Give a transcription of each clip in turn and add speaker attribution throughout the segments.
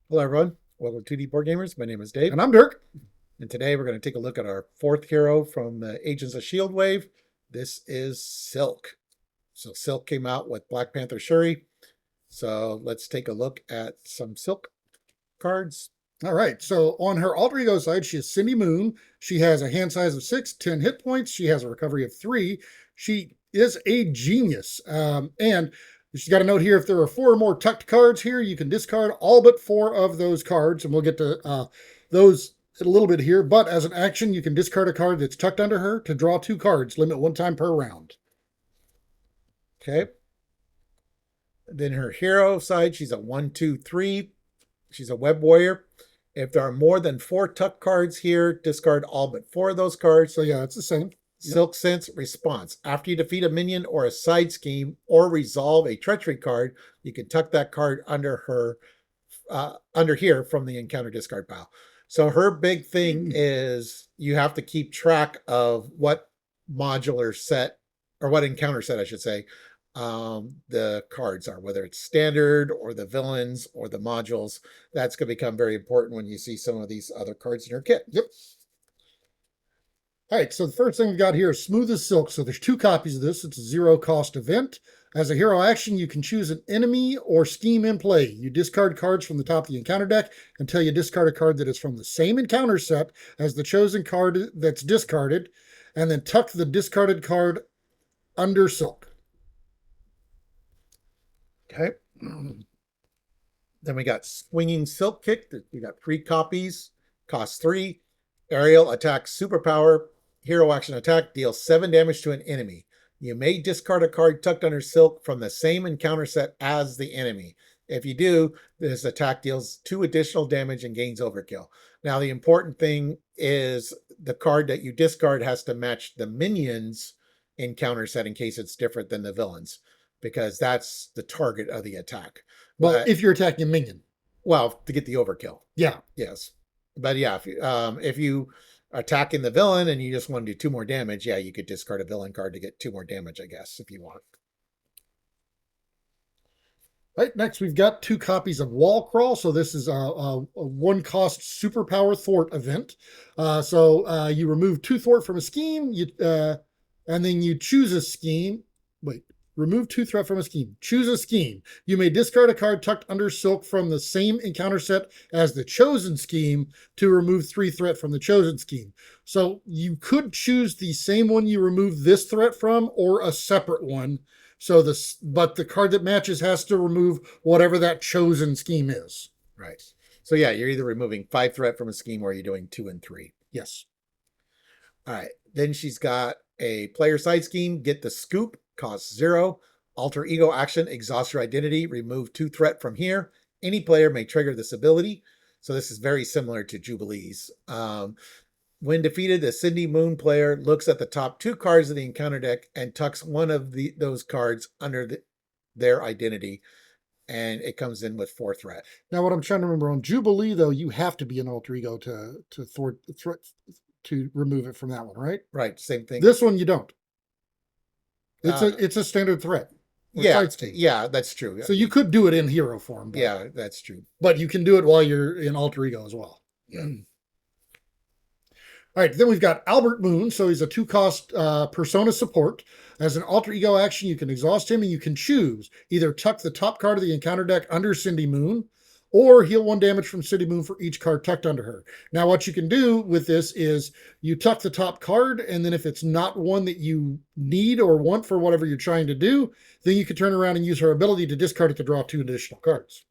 Speaker 1: Hello, everyone. Welcome to 2D Board Gamers. My name is Dave,
Speaker 2: And I'm Dirk.
Speaker 1: and today we're going to take a look at our fourth hero from the Agents of S.H.I.E.L.D. wave. This is Silk. So Silk came out with Black Panther Shuri. So let's take a look at some Silk cards.
Speaker 2: All right. So on her alter ego side, she is Cindy Moon. She has a hand size of 6, 10 hit points. She has a recovery of 3. She is a genius. And she's got a note here. If there are 4 or more tucked cards here, you can discard all but 4 of those cards. And we'll get to those in a little bit here. But as an action, you can discard a card that's tucked under her to draw 2 cards. Limit 1 time per round.
Speaker 1: Okay. Then her hero side, she's a 1/2/3. She's a web warrior. If there are more than 4 tuck cards here, discard all but 4 of those cards.
Speaker 2: So yeah, it's the same.
Speaker 1: Silk Sense response. After you defeat a minion or a side scheme or resolve a treachery card, you can tuck that card under here from the encounter discard pile. So her big thing is you have to keep track of what modular set or what encounter set, I should say, the cards are, whether it's standard or the villains or the modules. That's going to become very important when you see some of these other cards in your kit.
Speaker 2: Yep. All right, so the first thing we've got here is Smooth as Silk. So there's 2 copies of this. It's a 0-cost event. As a hero action, you can choose an enemy or scheme in play. You discard cards from the top of the encounter deck until you discard a card that is from the same encounter set as the chosen card that's discarded, and then tuck the discarded card under Silk.
Speaker 1: Okay. Then we got Swinging Silk Kick. We got 3 copies, cost 3. Aerial attack superpower. Hero action attack deals 7 damage to an enemy. You may discard a card tucked under Silk from the same encounter set as the enemy. If you do, this attack deals 2 additional damage and gains overkill. Now, the important thing is the card that you discard has to match the minions encounter set in case it's different than the villains, because that's the target of the attack.
Speaker 2: Well, if you're attacking a minion.
Speaker 1: Well, to get the overkill.
Speaker 2: Yeah.
Speaker 1: Yes. But yeah, if you attacking the villain and you just want to do 2 more damage, yeah, you could discard a villain card to get 2 more damage, I guess, if you want.
Speaker 2: Right, next we've got 2 copies of Wall Crawl. So this is a 1-cost superpower thwart event. You remove 2 thwart from a scheme, and then you choose a scheme. Remove 2 threat from a scheme. Choose a scheme. You may discard a card tucked under Silk from the same encounter set as the chosen scheme to remove 3 threat from the chosen scheme. So you could choose the same one you remove this threat from or a separate one. But the card that matches has to remove whatever that chosen scheme is.
Speaker 1: Right. So yeah, you're either removing 5 threat from a scheme or you're doing 2 and 3.
Speaker 2: Yes.
Speaker 1: All right. Then she's got a player side scheme. Get the scoop. Costs 0. Alter ego action. Exhaust your identity. Remove 2 threat from here. Any player may trigger this ability. So this is very similar to Jubilee's. When defeated, the Cindy Moon player looks at the top 2 cards of the encounter deck and tucks one of those cards under their identity, and it comes in with 4 threat.
Speaker 2: Now, what I'm trying to remember on Jubilee, though, you have to be an alter ego to thwart the threat to remove it from that one, right?
Speaker 1: Right, same thing.
Speaker 2: This one you don't. It's a standard threat.
Speaker 1: Yeah, yeah, that's true.
Speaker 2: So you could do it in hero form.
Speaker 1: Yeah, that's true.
Speaker 2: But you can do it while you're in alter ego as well.
Speaker 1: Yeah.
Speaker 2: All right, then we've got Albert Moon. So he's a 2-cost persona support. As an alter ego action, you can exhaust him and you can choose either tuck the top card of the encounter deck under Cindy Moon or heal 1 damage from Cindy Moon for each card tucked under her. Now, what you can do with this is you tuck the top card, and then if it's not one that you need or want for whatever you're trying to do, then you can turn around and use her ability to discard it to draw 2 additional cards.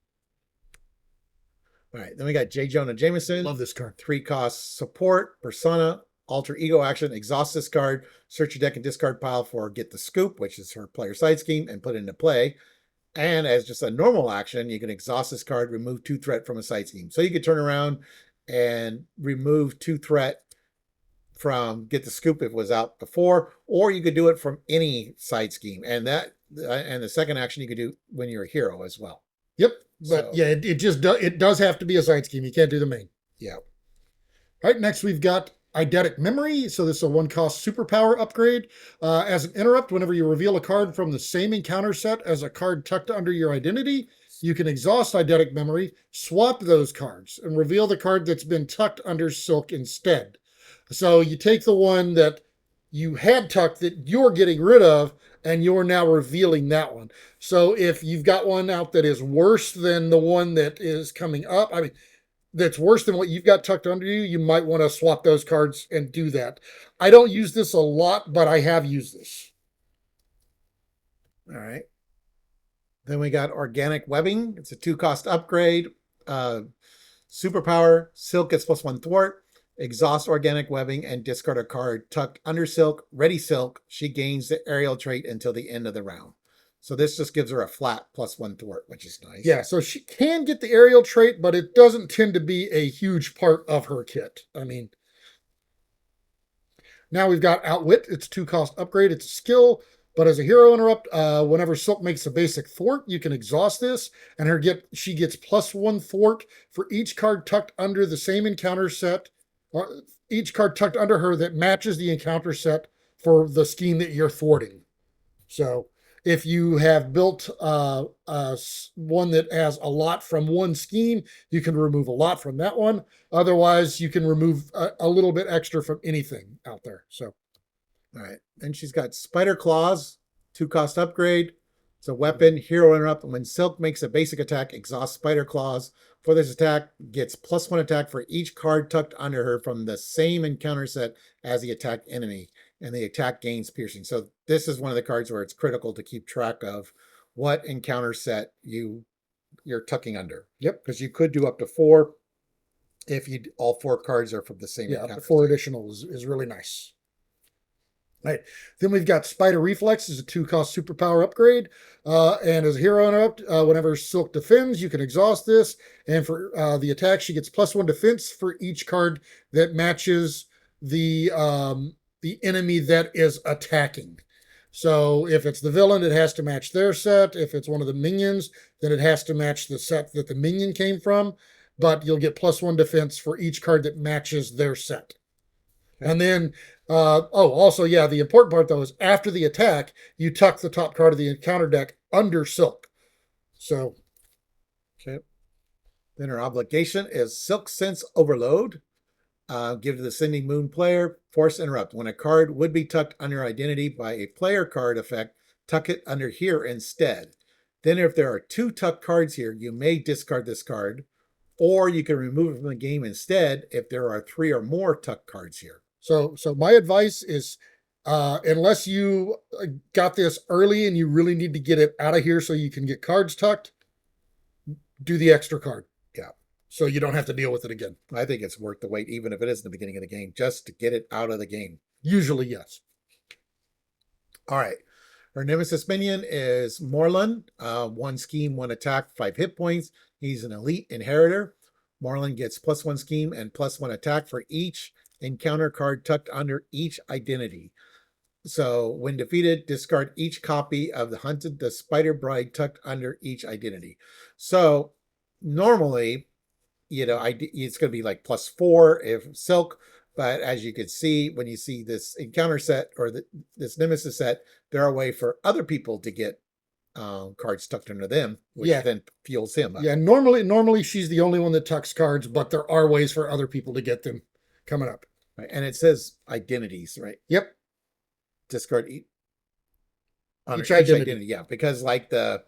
Speaker 1: All right, then we got J. Jonah Jameson.
Speaker 2: Love this card.
Speaker 1: 3-cost support, persona, alter ego action, exhaust this card, search your deck and discard pile for get the scoop, which is her player side scheme, and put it into play. And as just a normal action, you can exhaust this card, remove 2 threat from a side scheme. So you could turn around and remove 2 threat from get the scoop if it was out before, or you could do it from any side scheme. And the second action you could do when you're a hero as well.
Speaker 2: Yep. But yeah, it does have to be a side scheme. You can't do the main.
Speaker 1: Yeah.
Speaker 2: All right, next we've got Eidetic Memory. So this is a 1-cost superpower upgrade. As an interrupt, whenever you reveal a card from the same encounter set as a card tucked under your identity, You can exhaust eidetic memory, swap those cards, and reveal the card that's been tucked under silk instead. So you take the one that you had tucked that you're getting rid of, and you're now revealing that one. So if you've got one out that is worse than the one that is coming up, I mean, that's worse than what you've got tucked under you, you might want to swap those cards and do that. I don't use this a lot, but I have used this.
Speaker 1: All right. Then we got organic webbing. It's a 2-cost upgrade. Superpower, silk gets +1 thwart. Exhaust organic webbing and discard a card tucked under silk, ready silk. She gains the aerial trait until the end of the round. So this just gives her a flat +1 thwart, which is nice.
Speaker 2: Yeah, so she can get the aerial trait, but it doesn't tend to be a huge part of her kit. I mean, now we've got Outwit. It's a 2-cost upgrade. It's a skill, but as a hero interrupt, whenever Silk makes a basic thwart, you can exhaust this, and she gets +1 thwart for each card tucked under the same encounter set, or each card tucked under her that matches the encounter set for the scheme that you're thwarting. So if you have built one that has a lot from one scheme, you can remove a lot from that one. Otherwise, you can remove a little bit extra from anything out there. So,
Speaker 1: all right. Then she's got Spider Claws, 2-cost upgrade. It's a weapon, hero interrupt. When Silk makes a basic attack, exhaust Spider Claws. For this attack, gets +1 attack for each card tucked under her from the same encounter set as the attacked enemy. And the attack gains piercing. So this is one of the cards where it's critical to keep track of what encounter set you're tucking under.
Speaker 2: Yep.
Speaker 1: Because you could do up to 4 if all 4 cards are from the same
Speaker 2: yeah,
Speaker 1: encounter.
Speaker 2: 4 additional is really nice. Right. Then we've got Spider Reflex is a 2-cost superpower upgrade. And as a hero interrupt, whenever Silk defends, you can exhaust this. And for the attack, she gets +1 defense for each card that matches the enemy that is attacking. So if it's the villain, it has to match their set. If it's one of the minions, then it has to match the set that the minion came from. But you'll get +1 defense for each card that matches their set. Okay. And then, also, yeah, the important part, though, is after the attack, you tuck the top card of the encounter deck under Silk. So.
Speaker 1: Okay. Then her obligation is Silk Sense Overload. Give to the Sending Moon player, force interrupt. When a card would be tucked under identity by a player card effect, tuck it under here instead. Then if there are 2 tucked cards here, you may discard this card, or you can remove it from the game instead if there are 3 or more tucked cards here.
Speaker 2: So my advice is, unless you got this early and you really need to get it out of here so you can get cards tucked, do the extra card.
Speaker 1: Yeah.
Speaker 2: So you don't have to deal with it again.
Speaker 1: I think it's worth the wait, even if it is in the beginning of the game, just to get it out of the game.
Speaker 2: Usually, yes.
Speaker 1: All right. Her nemesis minion is Morlun. 1 scheme, 1 attack, 5 hit points. He's an elite inheritor. Morlun gets +1 scheme and +1 attack for each encounter card tucked under each identity. So when defeated, discard each copy of the Spider Bride tucked under each identity. So normally, it's going to be like +4 if Silk, but as you can see, when you see this encounter set or this nemesis set, there are a way for other people to get cards tucked under them, which then fuels him up.
Speaker 2: Yeah, normally she's the only one that tucks cards, but there are ways for other people to get them coming up.
Speaker 1: Right. And it says identities, right?
Speaker 2: Yep.
Speaker 1: Discard each
Speaker 2: identity.
Speaker 1: Yeah, because like the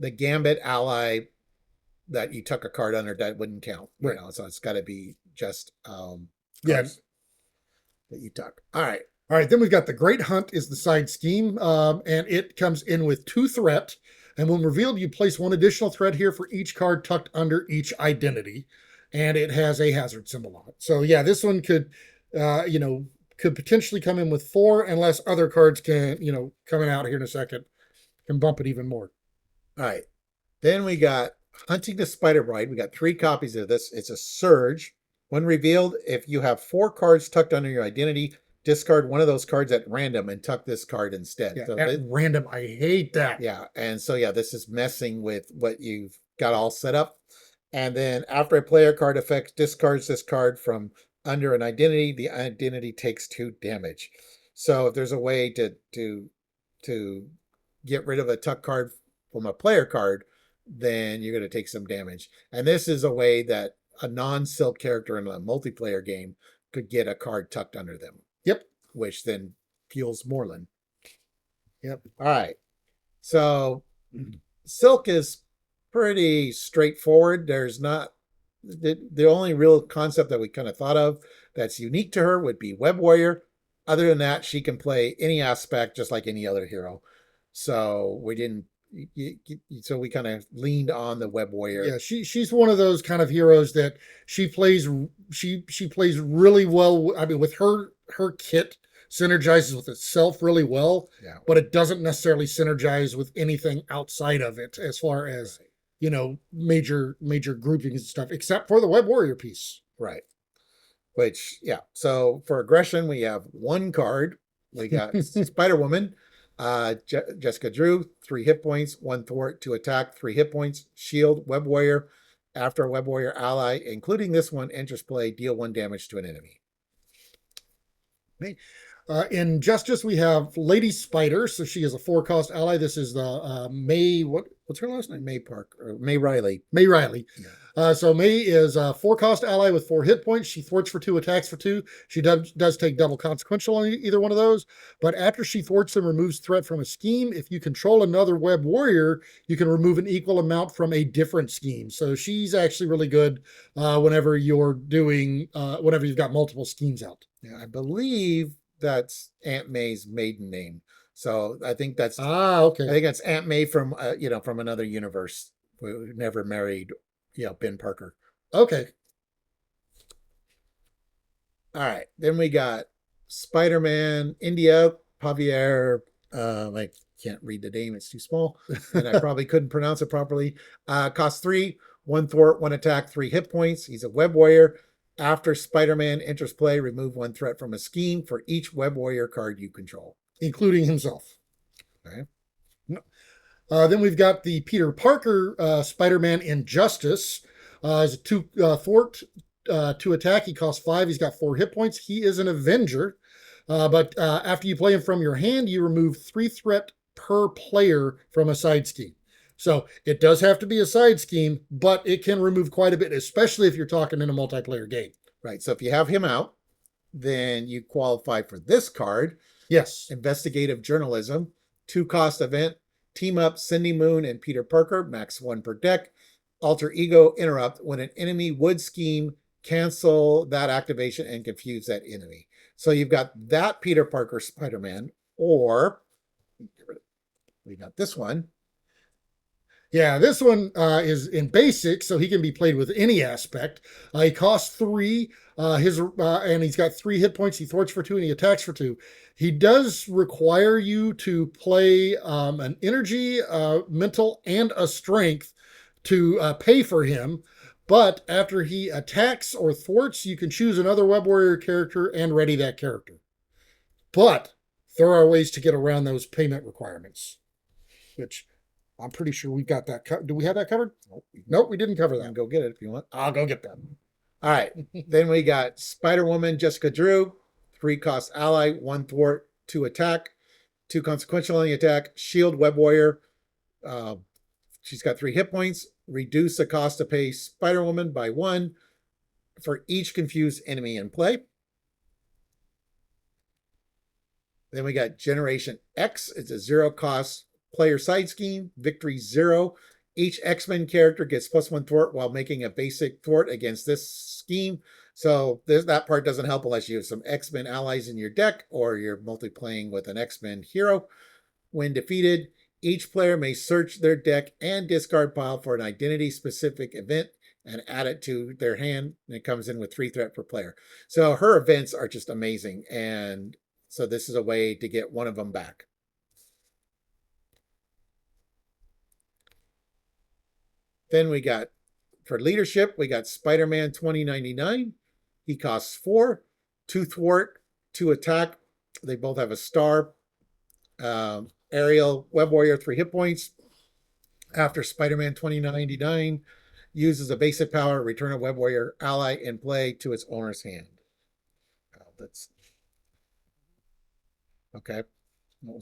Speaker 1: Gambit ally that you tuck a card under, that wouldn't count.
Speaker 2: Right.
Speaker 1: So it's got to be just
Speaker 2: that
Speaker 1: you tuck. All right.
Speaker 2: Then we've got the Great Hunt is the side scheme, and it comes in with 2 threat. And when revealed, you place 1 additional threat here for each card tucked under each identity, and it has a hazard symbol on it. So yeah, this one could potentially come in with 4, unless other cards can, coming out here in a second, can bump it even more.
Speaker 1: All right. Then we got Hunting the Spider Bride. We got 3 copies of this. It's a Surge. When revealed, if you have 4 cards tucked under your identity, discard one of those cards at random and tuck this card instead.
Speaker 2: Yeah,
Speaker 1: so
Speaker 2: at random. I hate that.
Speaker 1: Yeah. And so, this is messing with what you've got all set up. And then after a player card effect discards this card from under an identity, the identity takes 2 damage. So if there's a way to get rid of a tuck card from a player card, then you're going to take some damage. And this is a way that a non-silk character in a multiplayer game could get a card tucked under them.
Speaker 2: Yep.
Speaker 1: Which then fuels Moreland.
Speaker 2: Yep.
Speaker 1: All right. So silk is pretty straightforward. There's not the only real concept that we kind of thought of that's unique to her would be Web Warrior. Other than that, she can play any aspect just like any other hero. So we didn't. So we kind of leaned on the Web Warrior.
Speaker 2: Yeah, she's one of those kind of heroes that she plays really well. I mean, with her kit synergizes with itself really well.
Speaker 1: Yeah.
Speaker 2: But it doesn't necessarily synergize with anything outside of it as far as major groupings and stuff, except for the Web Warrior piece.
Speaker 1: Right. Which, yeah. So for aggression, we have one card. We got Spider Woman, Jessica Drew, 3 hit points, 1 thwart, 2 attack, 3 hit points, shield, Web Warrior. After a Web Warrior ally, including this one, enters play, deal 1 damage to an enemy.
Speaker 2: In Justice, we have Lady Spider. So she is a 4-cost ally. This is the May. What's her last name?
Speaker 1: May Park or May Riley.
Speaker 2: May Riley.
Speaker 1: Yeah.
Speaker 2: So May is a 4-cost ally with 4 hit points. She thwarts for 2, attacks for 2. She does take double consequential on either one of those. But after she thwarts and removes threat from a scheme, if you control another Web Warrior, you can remove an equal amount from a different scheme. So she's actually really good whenever you're whenever you've got multiple schemes out.
Speaker 1: Yeah, I believe that's Aunt May's maiden name. So I think that's
Speaker 2: okay.
Speaker 1: I think that's Aunt May from from another universe who never married Ben Parker.
Speaker 2: Okay.
Speaker 1: All right. Then we got Spider-Man India Javier. I can't read the name; it's too small, and I probably couldn't pronounce it properly. Cost 3, 1 thwart, 1 attack, 3 hit points. He's a Web Warrior. After Spider-Man enters play, remove 1 threat from a scheme for each Web Warrior card you control,
Speaker 2: including himself.
Speaker 1: Okay.
Speaker 2: Then we've got the Peter Parker Spider-Man Injustice. He's a 2 thwart, 2 attack. He costs 5. He's got 4 hit points. He is an Avenger. But after you play him from your hand, you remove 3 threat per player from a side scheme. So it does have to be a side scheme, but it can remove quite a bit, especially if you're talking in a multiplayer game.
Speaker 1: Right. So if you have him out, then you qualify for this card.
Speaker 2: Yes.
Speaker 1: Investigative Journalism, 2-cost event, team up Cindy Moon and Peter Parker, max 1 per deck. Alter Ego Interrupt. When an enemy would scheme, cancel that activation and confuse that enemy. So you've got that Peter Parker Spider-Man, or we got this one.
Speaker 2: Yeah, this one is in basic, so he can be played with any aspect. He costs 3, and he's got 3 hit points. He thwarts for 2, and he attacks for 2. He does require you to play an energy, mental, and a strength to pay for him. But after he attacks or thwarts, you can choose another Web Warrior character and ready that character. But there are ways to get around those payment requirements, which I'm pretty sure we've got that. Do we have that covered? Nope, we didn't cover that.
Speaker 1: Go get it if you want.
Speaker 2: I'll go get that.
Speaker 1: All right. Then we got Spider-Woman Jessica Drew, 3-cost ally, 1 thwart, 2 attack, 2 consequential on the attack. Shield Web Warrior. She's got 3 hit points. Reduce the cost to pay Spider-Woman by 1 for each confused enemy in play. Then we got Generation X. It's a 0-cost player side scheme. Victory 0. Each X-Men character gets +1 thwart while making a basic thwart against this scheme. So that part doesn't help unless you have some X-Men allies in your deck or you're multi-playing with an X-Men hero. When defeated, each player may search their deck and discard pile for an identity-specific event and add it to their hand. And it comes in with 3 threat per player. So her events are just amazing. And so this is a way to get one of them back. Then we got, for leadership, we got Spider-Man 2099. He costs 4, 2 thwart, 2 attack. They both have a star. Aerial Web Warrior, 3 hit points. After Spider-Man 2099 uses a basic power, return a Web Warrior ally in play to its owner's hand. That's okay.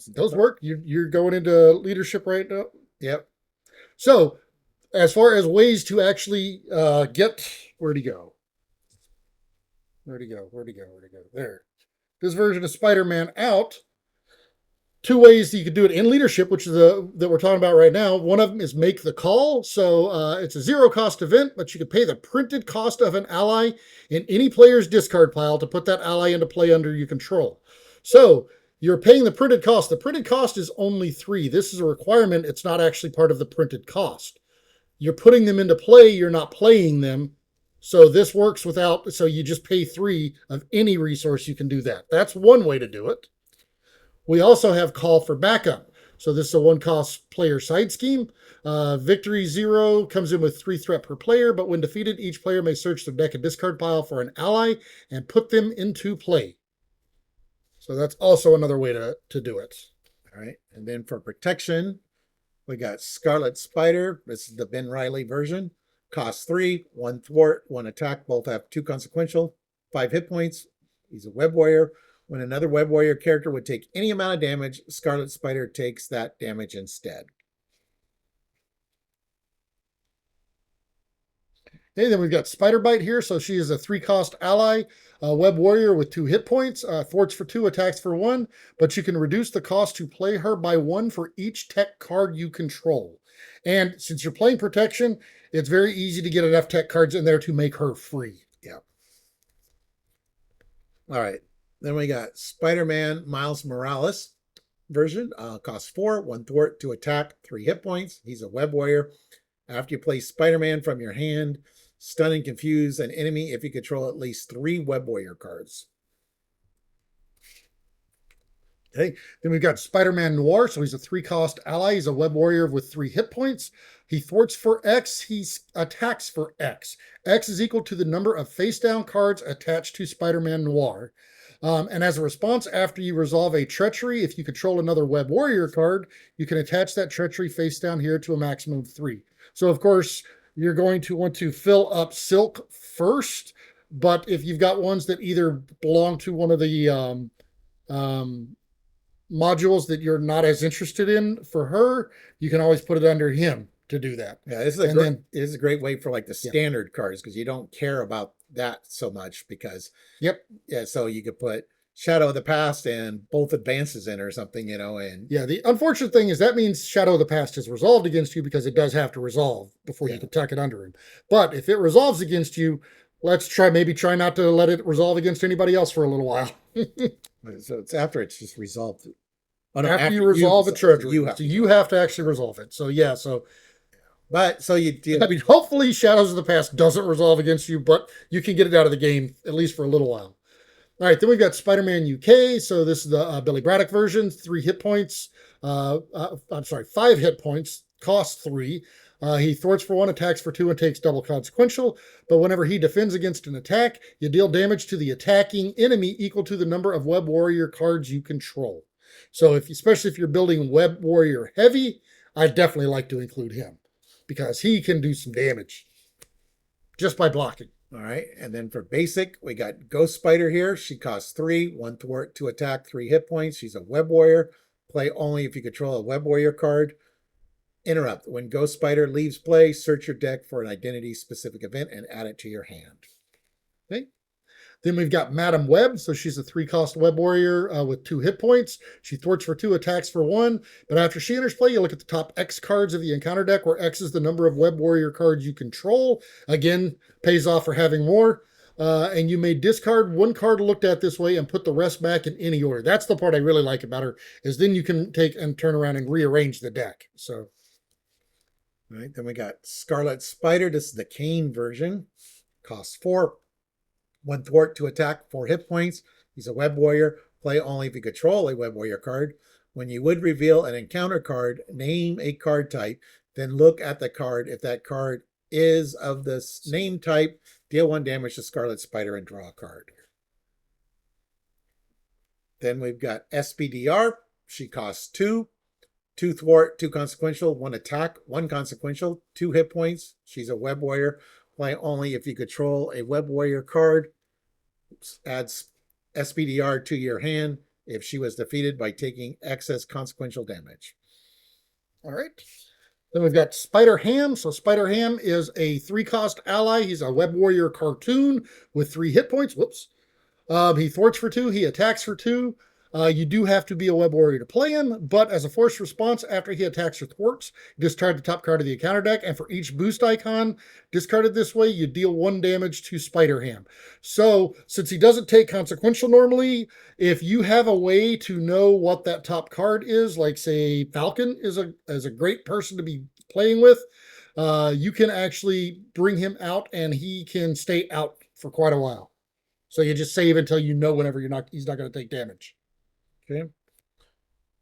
Speaker 2: Those work. You're going into leadership right now.
Speaker 1: Yep.
Speaker 2: So as far as ways to actually get, where'd he go? Where'd he go? Where'd he go? Where'd he go? There. This version of Spider-Man out. Two ways that you could do it in leadership, which is that we're talking about right now. One of them is make the call. So it's a zero cost event, but you could pay the printed cost of an ally in any player's discard pile to put that ally into play under your control. So you're paying the printed cost. The printed cost is only 3. This is a requirement. It's not actually part of the printed cost. You're putting them into play. You're not playing them. So this works without, so you just pay 3 of any resource. You can do that. That's one way to do it. We also have call for backup. So this is a 1-cost player side scheme. Victory 0 comes in with 3 threat per player, but when defeated, each player may search their deck and discard pile for an ally and put them into play. So that's also another way to do it.
Speaker 1: All right. And then for protection, we got Scarlet Spider. This is the Ben Reilly version. Cost 3, 1 thwart, 1 attack. Both have 2 consequential, 5 hit points. He's a web warrior. When another web warrior character would take any amount of damage, Scarlet Spider takes that damage instead.
Speaker 2: Okay, then we've got Spider Bite here. So she is a 3-cost ally, web warrior with 2 hit points, thwarts for 2, attacks for 1, but you can reduce the cost to play her by 1 for each tech card you control. And since you're playing protection, it's very easy to get enough tech cards in there to make her free.
Speaker 1: Yeah. All right. Then we got Spider-Man Miles Morales version. Costs 4, 1 thwart, 2 attack, 3 hit points. He's a web warrior. After you play Spider-Man from your hand, stun and confuse an enemy if you control at least 3 web warrior cards.
Speaker 2: Okay, then we've got Spider-Man Noir. So he's a 3-cost ally. He's a web warrior with 3 hit points. He thwarts for X. He attacks for X. X is equal to the number of face-down cards attached to Spider-Man Noir. And as a response, after you resolve a treachery, if you control another web warrior card, you can attach that treachery face down here to a maximum of 3. So, of course, you're going to want to fill up Silk first. But if you've got ones that either belong to one of the modules that you're not as interested in for her, you can always put it under him to do that.
Speaker 1: Yeah, this is a great way for like the standard cards because you don't care about that so much because so you could put Shadow of the Past and both advances in or something, and
Speaker 2: the unfortunate thing is that means Shadow of the Past is resolved against you because it does have to resolve before you can tuck it under him. But if it resolves against you, let's try not to let it resolve against anybody else for a little while.
Speaker 1: So it's after it's just resolved.
Speaker 2: Oh, no, after you resolve a treachery, you have to actually resolve it. So I mean, hopefully Shadows of the Past doesn't resolve against you, but you can get it out of the game, at least for a little while. All right, then we've got Spider-Man UK. So this is the Billy Braddock version, 3 hit points. 5 hit points, costs 3. He thwarts for 1, attacks for 2, and takes double consequential. But whenever he defends against an attack, you deal damage to the attacking enemy equal to the number of web warrior cards you control. So especially if you're building web warrior heavy, I definitely like to include him, because he can do some damage just by blocking.
Speaker 1: All right. And then for basic, we got Ghost Spider here. She costs 3, 1 thwart, 2 attack, 3 hit points. She's a web warrior. Play only if you control a web warrior card. Interrupt. When Ghost Spider leaves play, search your deck for an identity-specific event and add it to your hand.
Speaker 2: Okay. Then we've got Madam Web. So she's a 3-cost web warrior with 2 hit points. She thwarts for 2, attacks for 1. But after she enters play, you look at the top X cards of the encounter deck, where X is the number of web warrior cards you control. Again, pays off for having more. And you may discard 1 card looked at this way and put the rest back in any order. That's the part I really like about her, is then you can take and turn around and rearrange the deck. So,
Speaker 1: all right, then we got Scarlet Spider. This is the Kane version. Costs 4. 1 thwart, 2 attack, 4 hit points. He's a web warrior. Play only if you control a web warrior card. When you would reveal an encounter card, name a card type, then look at the card. If that card is of the name type, deal 1 damage to Scarlet Spider and draw a card. Then we've got SPDR. She costs 2. 2 thwart, 2 consequential, 1 attack, 1 consequential, 2 hit points. She's a web warrior. Play only if you control a web warrior card. Adds SPDR to your hand if she was defeated by taking excess consequential damage.
Speaker 2: All right. Then we've got Spider Ham. So Spider Ham is a 3-cost ally. He's a Web Warrior cartoon with 3 hit points. Whoops. He thwarts for 2. He attacks for 2. You do have to be a Web Warrior to play him, but as a forced response, after he attacks or thwarts, discard the top card of the encounter deck, and for each boost icon discarded this way, you deal 1 damage to Spider Ham. So, since he doesn't take consequential normally, if you have a way to know what that top card is, like say Falcon is a great person to be playing with, you can actually bring him out and he can stay out for quite a while. So you just save until you know whenever he's not going to take damage.
Speaker 1: Okay.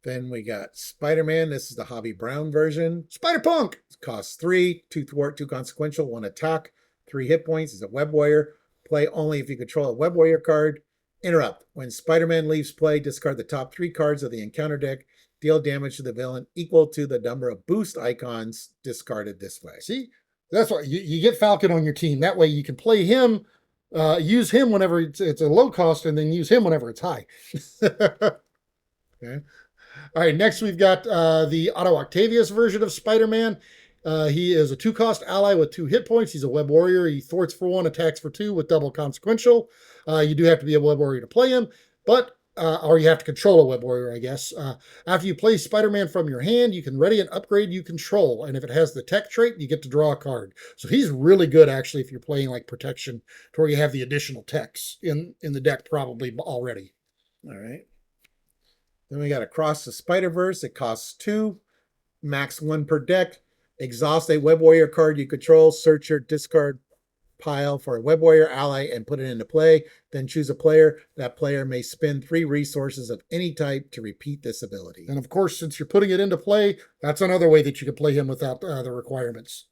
Speaker 1: Then we got Spider-Man. This is the Hobby Brown version.
Speaker 2: Spider-Punk!
Speaker 1: It costs 3, 2 thwart, 2 consequential, 1 attack, 3 hit points. It's a Web Warrior. Play only if you control a Web Warrior card. Interrupt. When Spider-Man leaves play, discard the top 3 cards of the encounter deck. Deal damage to the villain equal to the number of boost icons discarded this way.
Speaker 2: See? That's why you get Falcon on your team. That way you can play him, use him whenever it's a low cost, and then use him whenever it's high.
Speaker 1: Okay.
Speaker 2: All right, next we've got the Otto Octavius version of Spider-Man. He is a 2-cost ally with 2 hit points. He's a Web Warrior. He thwarts for 1, attacks for 2 with double consequential. You do have to be a Web Warrior to play him, but or you have to control a Web Warrior, I guess. After you play Spider-Man from your hand, you can ready an upgrade you control, and if it has the tech trait, you get to draw a card. So he's really good, actually, if you're playing like Protection, to where you have the additional techs in the deck probably already.
Speaker 1: All right. Then we got Across the Spider-Verse. It costs 2, max 1 per deck. Exhaust a Web Warrior card you control. Search your discard pile for a Web Warrior ally and put it into play. Then choose a player. That player may spend 3 resources of any type to repeat this ability.
Speaker 2: And of course, since you're putting it into play, that's another way that you can play him without the requirements.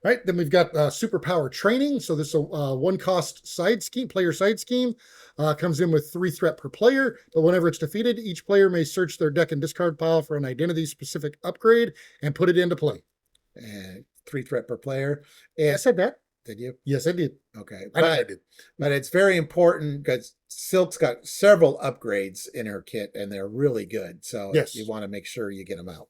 Speaker 2: Right, then we've got Superpower Training. So this is a 1-cost side scheme, player side scheme. Comes in with 3 threat per player, but whenever it's defeated, each player may search their deck and discard pile for an identity-specific upgrade and put it into play.
Speaker 1: And 3 threat per player. I said that. Did you?
Speaker 2: Yes, I did.
Speaker 1: Okay.
Speaker 2: I did.
Speaker 1: But it's very important because Silk's got several upgrades in her kit, and they're really good. So
Speaker 2: yes,
Speaker 1: you want to make sure you get them out.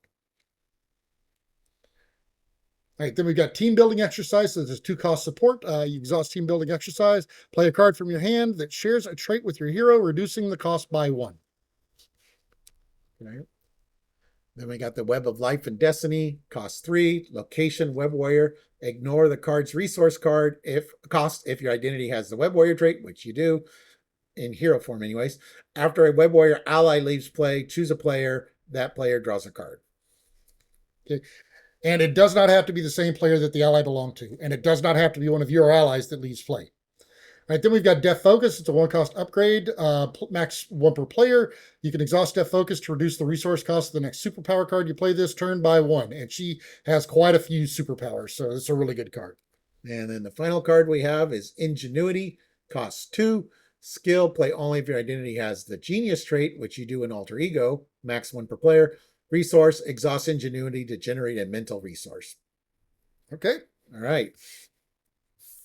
Speaker 2: All right, then we've got team building exercise. So there's 2-cost support. You exhaust team building exercise. Play a card from your hand that shares a trait with your hero, reducing the cost by 1.
Speaker 1: Okay. Then we got the Web of Life and Destiny. Cost 3. Location Web Warrior. Ignore the card's resource card if your identity has the Web Warrior trait, which you do in hero form anyways. After a Web Warrior ally leaves play, choose a player. That player draws a card.
Speaker 2: Okay. And it does not have to be the same player that the ally belonged to. And it does not have to be one of your allies that leaves play. All right, then we've got Death Focus. It's a 1-cost upgrade, max 1 per player. You can exhaust Death Focus to reduce the resource cost of the next superpower card you play this turn by 1. And she has quite a few superpowers, so it's a really good card.
Speaker 1: And then the final card we have is Ingenuity. Costs 2. Skill, play only if your identity has the Genius trait, which you do in Alter Ego, max 1 per player. Resource, exhaust Ingenuity to generate a mental resource.
Speaker 2: Okay.
Speaker 1: All right.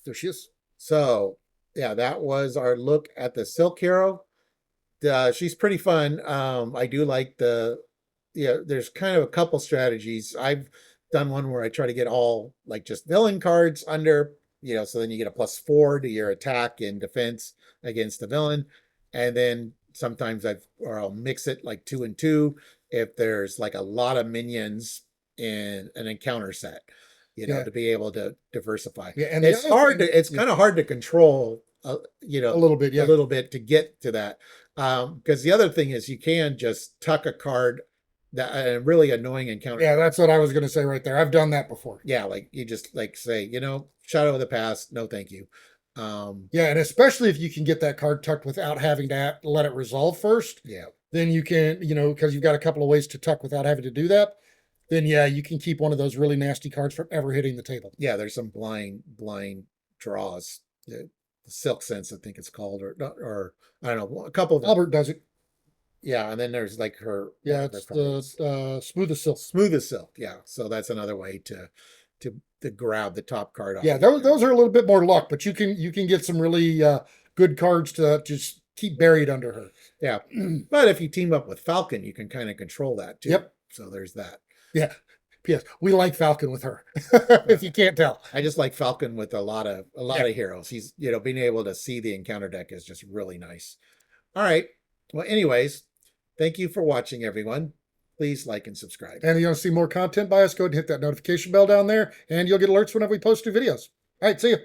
Speaker 2: There she is.
Speaker 1: So, yeah, that was our look at the Silk Hero. She's pretty fun. I do like there's kind of a couple strategies. I've done one where I try to get all like just villain cards under, so then you get a +4 to your attack and defense against the villain. And then sometimes I'll mix it like 2 and 2 if there's like a lot of minions in an encounter set, to be able to diversify.
Speaker 2: Yeah, and
Speaker 1: it's hard it's kind of hard to control, a
Speaker 2: little bit,
Speaker 1: a little bit to get to that. Because the other thing is you can just tuck a card that a really annoying encounter.
Speaker 2: Yeah, that's what I was going to say right there. I've done that before.
Speaker 1: Yeah, like you just like say, Shadow of the Past, no thank you.
Speaker 2: Yeah, and especially if you can get that card tucked without having to let it resolve first.
Speaker 1: Yeah. Then
Speaker 2: you can, because you've got a couple of ways to tuck without having to do that. Then yeah, you can keep one of those really nasty cards from ever hitting the table.
Speaker 1: Yeah, there's some blind draws. The Silk Sense, I think it's called, or I don't know, a couple of them.
Speaker 2: Albert does it.
Speaker 1: Yeah, and then there's like her.
Speaker 2: Yeah, it's the Smoothest Silk.
Speaker 1: Smoothest Silk. Yeah, so that's another way to grab the top card off.
Speaker 2: Yeah, those are a little bit more luck, but you can get some really good cards to just keep buried under her.
Speaker 1: Yeah. But if you team up with Falcon, you can kind of control that too.
Speaker 2: Yep.
Speaker 1: So there's that.
Speaker 2: Yeah. P.S. We like Falcon with her, if you can't tell.
Speaker 1: I just like Falcon with a lot of
Speaker 2: Yeah.
Speaker 1: heroes. He's, being able to see the encounter deck is just really nice. All right. Well, anyways, thank you for watching, everyone. Please like and subscribe.
Speaker 2: And you want to see more content by us, go ahead and hit that notification bell down there, and you'll get alerts whenever we post new videos. All right, see you.